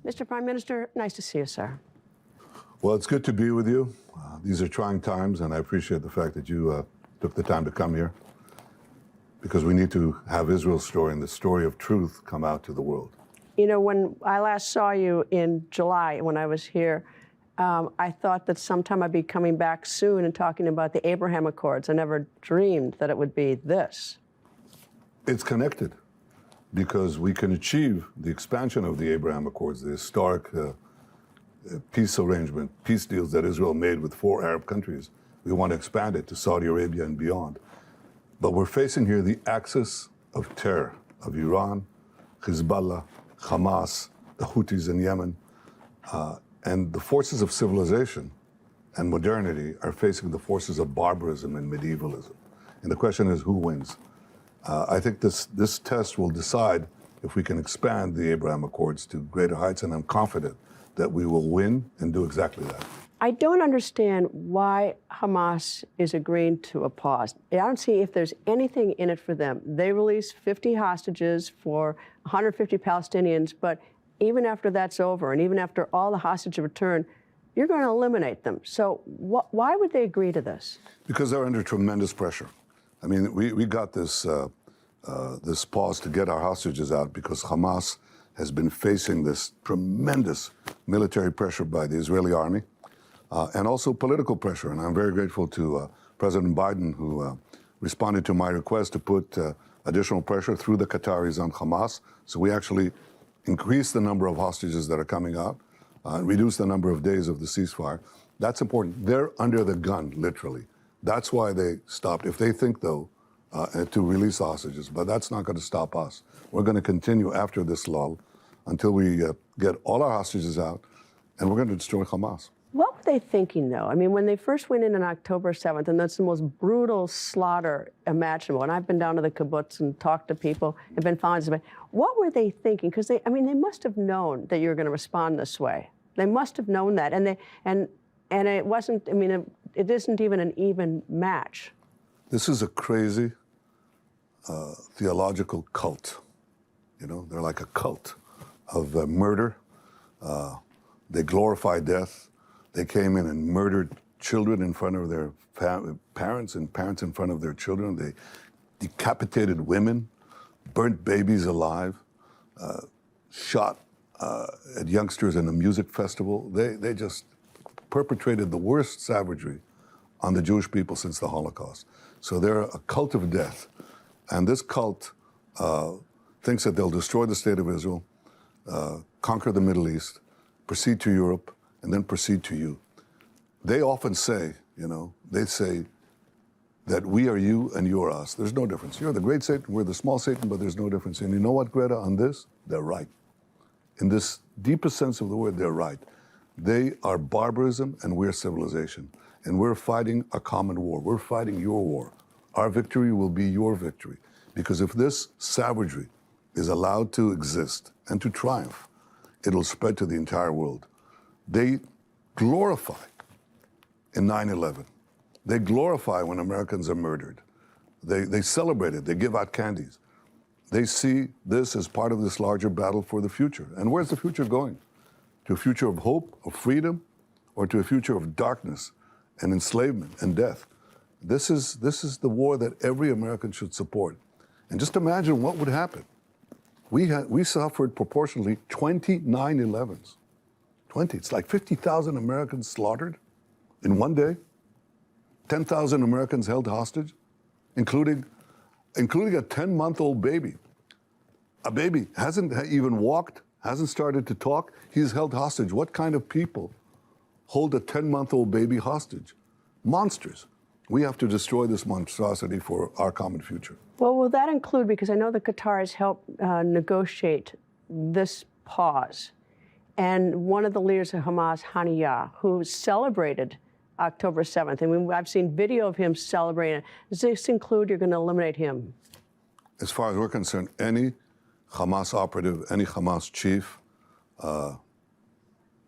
Mr. Prime Minister, nice to see you, sir. Well, it's good to be with you. These are trying times, and I appreciate the fact that you took the time to come here, because we need to have Israel's story and the story of truth come out to the world. You know, when I last saw you in July, when I was here, I thought that sometime I'd be coming back soon and talking about the Abraham Accords. I never dreamed that it would be this. It's connected, because we can achieve the expansion of the Abraham Accords, the historic peace arrangement, peace deals that Israel made with 4 Arab countries. We want to expand it to Saudi Arabia and beyond. But we're facing here the axis of terror of Iran, Hezbollah, Hamas, the Houthis in Yemen, and the forces of civilization and modernity are facing the forces of barbarism and medievalism. And the question is, who wins? I think this test will decide if we can expand the Abraham Accords to greater heights, and I'm confident that we will win and do exactly that. I don't understand why Hamas is agreeing to a pause. I don't see if there's anything in it for them. They released 50 hostages for 150 Palestinians, but even after that's over, and even after all the hostages return, you're going to eliminate them. So why would they agree to this? Because they're under tremendous pressure. I mean, we got this this pause to get our hostages out because Hamas has been facing this tremendous military pressure by the Israeli army and also political pressure. And I'm very grateful to President Biden, who responded to my request to put additional pressure through the Qataris on Hamas. So we actually increase the number of hostages that are coming out, reduce the number of days of the ceasefire. That's important. They're under the gun, literally. That's why they stopped. If they think, though, to release hostages, but that's not going to stop us. We're going to continue after this lull until we get all our hostages out, and we're going to destroy Hamas. What were they thinking, though? I mean, when they first went in on October 7th, and that's the most brutal slaughter imaginable, and I've been down to the kibbutz and talked to people and been following this. What were they thinking? Because they must have known that you were going to respond this way. They must have known that, and it wasn't. I mean, it isn't even an even match. This is a crazy theological cult. You know, they're like a cult of murder. They glorify death. They came in and murdered children in front of their parents and parents in front of their children. They decapitated women, burnt babies alive, shot at youngsters in a music festival. They just perpetrated the worst savagery on the Jewish people since the Holocaust. So they're a cult of death. And this cult thinks that they'll destroy the state of Israel, conquer the Middle East, proceed to Europe, and then proceed to you. They often say, they say that we are you and you are us. There's no difference. You're the great Satan, we're the small Satan, but there's no difference. And you know what, Greta, on this, they're right. In this deepest sense of the word, they're right. They are barbarism and we're civilization. And we're fighting a common war. We're fighting your war. Our victory will be your victory. Because if this savagery is allowed to exist and to triumph, it'll spread to the entire world. They glorify in 9/11. They glorify when Americans are murdered. They celebrate it. They give out candies. They see this as part of this larger battle for the future. And where's the future going? To a future of hope, of freedom, or to a future of darkness and enslavement and death? This is the war that every American should support. And just imagine what would happen. We suffered proportionally 20 9/11s. 20. It's like 50,000 Americans slaughtered in one day. 10,000 Americans held hostage, including a 10-month-old baby. A baby hasn't even walked, hasn't started to talk. He's held hostage. What kind of people hold a 10-month-old baby hostage? Monsters. We have to destroy this monstrosity for our common future. Well, will that include, because I know the Qataris helped negotiate this pause, and one of the leaders of Hamas, Haniyeh, who celebrated October 7th, and I've seen video of him celebrating. Does this include you're going to eliminate him? As far as we're concerned, any Hamas operative, any Hamas chief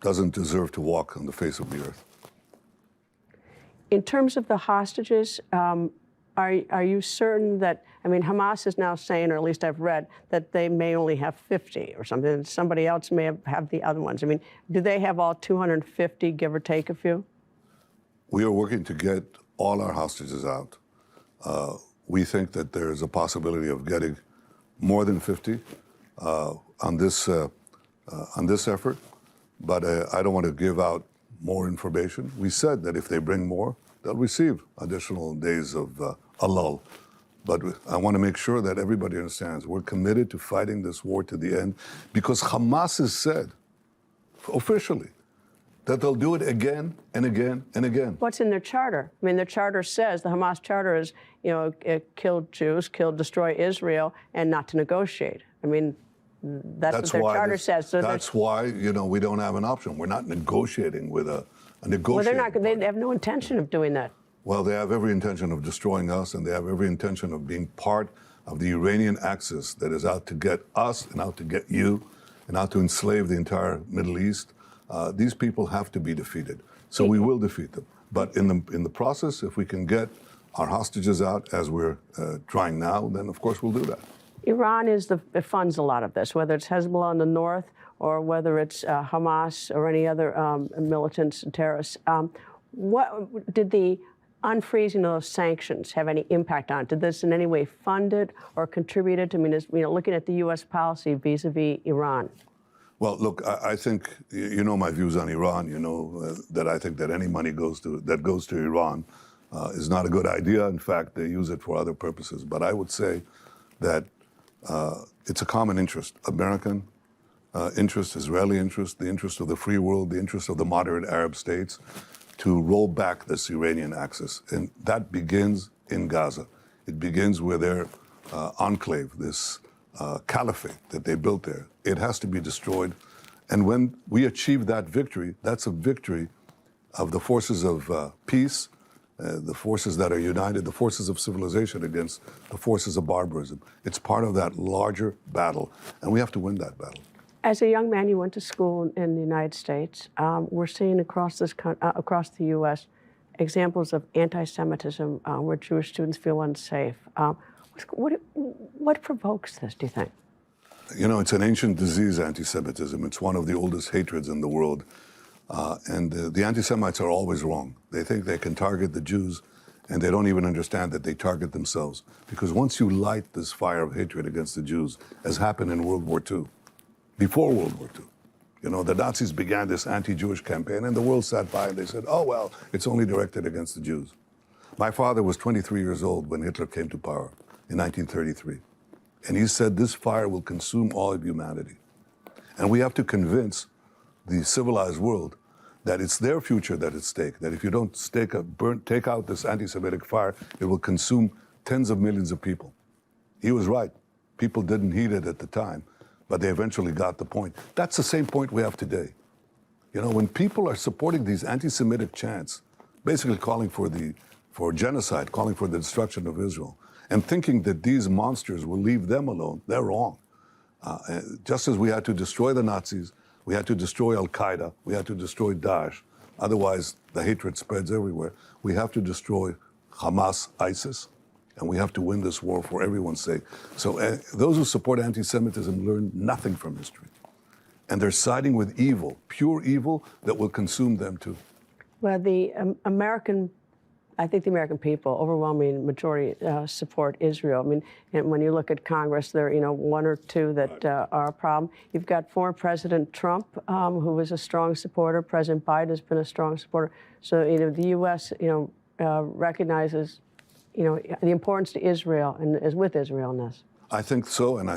doesn't deserve to walk on the face of the earth. In terms of the hostages, are you certain that, I mean, Hamas is now saying, or at least I've read, that they may only have 50 or something. Somebody else may have the other ones. I mean, do they have all 250, give or take a few? We are working to get all our hostages out. We think that there is a possibility of getting more than 50 on this effort, but I don't want to give out more information. We said that if they bring more, they'll receive additional days of a lull. But I want to make sure that everybody understands we're committed to fighting this war to the end, because Hamas has said officially that they'll do it again and again and again. What's in their charter? I mean, their charter says, the Hamas Charter is, kill Jews, destroy Israel, and not to negotiate. I mean, that's what their charter says. So that's why, we don't have an option. We're not negotiating with a negotiating Well, they have no intention of doing that. Well, they have every intention of destroying us, and they have every intention of being part of the Iranian axis that is out to get us and out to get you and out to enslave the entire Middle East. These people have to be defeated. So we will defeat them. But in the process, if we can get our hostages out, as we're trying now, then of course we'll do that. Iran it funds a lot of this, whether it's Hezbollah in the north or whether it's Hamas or any other militants and terrorists. What did the unfreezing of those sanctions have any impact on it? Did this in any way fund it or contribute it? I mean, looking at the U.S. policy vis-a-vis Iran. Well, look, I think you know my views on Iran. You know that I think that any money that goes to Iran is not a good idea. In fact, they use it for other purposes. But I would say that it's a common interest, American interest, Israeli interest, the interest of the free world, the interest of the moderate Arab states, to roll back this Iranian axis. And that begins in Gaza. It begins with their enclave, this caliphate that they built there. It has to be destroyed. And when we achieve that victory, that's a victory of the forces of peace, the forces that are united, the forces of civilization against the forces of barbarism. It's part of that larger battle, and we have to win that battle. As a young man, you went to school in the United States. We're seeing across the U.S. examples of anti-Semitism where Jewish students feel unsafe. What provokes this, do you think? It's an ancient disease, anti-Semitism. It's one of the oldest hatreds in the world. And the anti-Semites are always wrong. They think they can target the Jews, and they don't even understand that they target themselves. Because once you light this fire of hatred against the Jews, as happened in World War II, before World War II, the Nazis began this anti-Jewish campaign, and the world sat by and they said, oh, well, it's only directed against the Jews. My father was 23 years old when Hitler came to power in 1933. And he said, this fire will consume all of humanity. And we have to convince the civilized world that it's their future that at stake, that if you don't take out this anti-Semitic fire, it will consume tens of millions of people. He was right. People didn't heed it at the time, but they eventually got the point. That's the same point we have today. When people are supporting these anti-Semitic chants, basically calling for genocide, calling for the destruction of Israel, and thinking that these monsters will leave them alone, they're wrong. Just as we had to destroy the Nazis, we had to destroy Al-Qaeda, we had to destroy Daesh, otherwise the hatred spreads everywhere. We have to destroy Hamas, ISIS, and we have to win this war for everyone's sake. So those who support anti-Semitism learn nothing from history. And they're siding with evil, pure evil that will consume them too. Well, I think the American people, overwhelming majority, support Israel. I mean, and when you look at Congress, there are, one or two that are a problem. You've got former President Trump, who was a strong supporter. President Biden has been a strong supporter. So, the U.S., recognizes, the importance to Israel and is with Israel in this. I think so, and I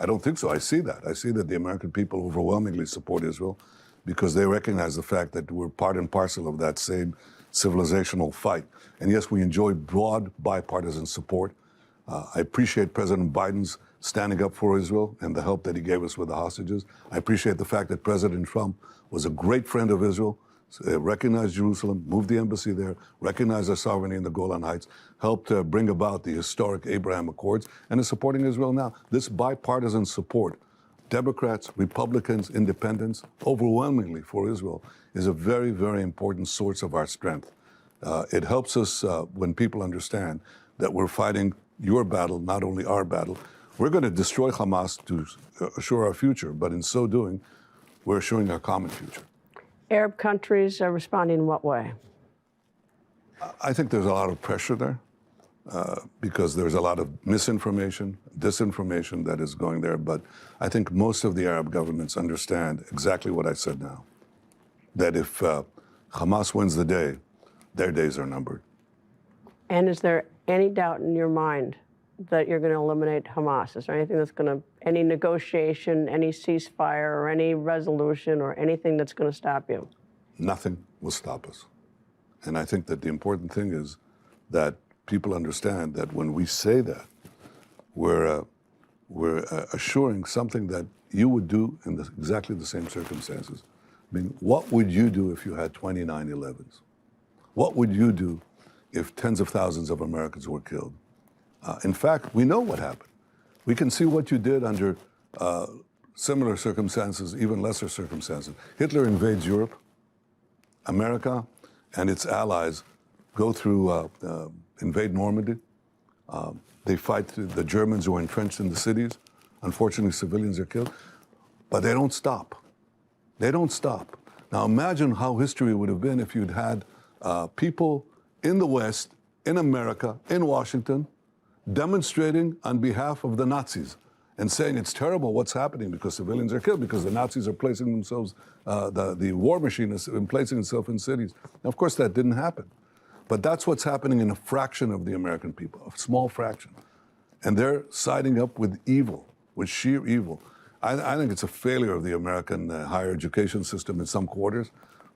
don't think so. I see that. I see that the American people overwhelmingly support Israel because they recognize the fact that we're part and parcel of that same civilizational fight. And yes, we enjoy broad bipartisan support. I appreciate President Biden's standing up for Israel and the help that he gave us with the hostages. I appreciate the fact that President Trump was a great friend of Israel, recognized Jerusalem, moved the embassy there, recognized our sovereignty in the Golan Heights, helped bring about the historic Abraham Accords, and is supporting Israel now. This bipartisan support, Democrats, Republicans, Independents, overwhelmingly for Israel, is a very, very important source of our strength. It helps us when people understand that we're fighting your battle, not only our battle. We're going to destroy Hamas to assure our future, but in so doing, we're assuring our common future. Arab countries are responding in what way? I think there's a lot of pressure there because there's a lot of misinformation, disinformation that is going there. But I think most of the Arab governments understand exactly what I said now, that if Hamas wins the day, their days are numbered. And is there any doubt in your mind that you're going to eliminate Hamas? Is there anything that's going to, any negotiation, any ceasefire, or any resolution, or anything that's going to stop you? Nothing will stop us. And I think that the important thing is that people understand that when we say that, we're assuring something that you would do in exactly the same circumstances. I mean, what would you do if you had 20 9/11s? What would you do if tens of thousands of Americans were killed? In fact, we know what happened. We can see what you did under similar circumstances, even lesser circumstances. Hitler invades Europe. America and its allies go through, invade Normandy. They fight the Germans who are entrenched in the cities. Unfortunately, civilians are killed. But they don't stop. They don't stop. Now imagine how history would have been if you'd had people in the West, in America, in Washington, demonstrating on behalf of the Nazis and saying it's terrible what's happening because civilians are killed, because the Nazis are placing themselves, the war machine is placing itself in cities. Now, of course, that didn't happen. But that's what's happening in a fraction of the American people, a small fraction. And they're siding up with evil, with sheer evil. I think it's a failure of the American higher education system in some quarters,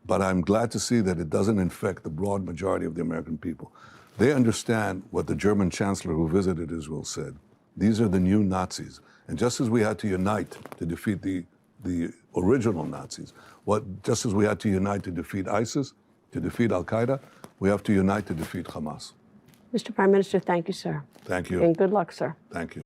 but I'm glad to see that it doesn't infect the broad majority of the American people. They understand what the German chancellor who visited Israel said. These are the new Nazis. And just as we had to unite to defeat the original Nazis, just as we had to unite to defeat ISIS, to defeat Al-Qaeda, we have to unite to defeat Hamas. Mr. Prime Minister, thank you, sir. Thank you. And good luck, sir. Thank you.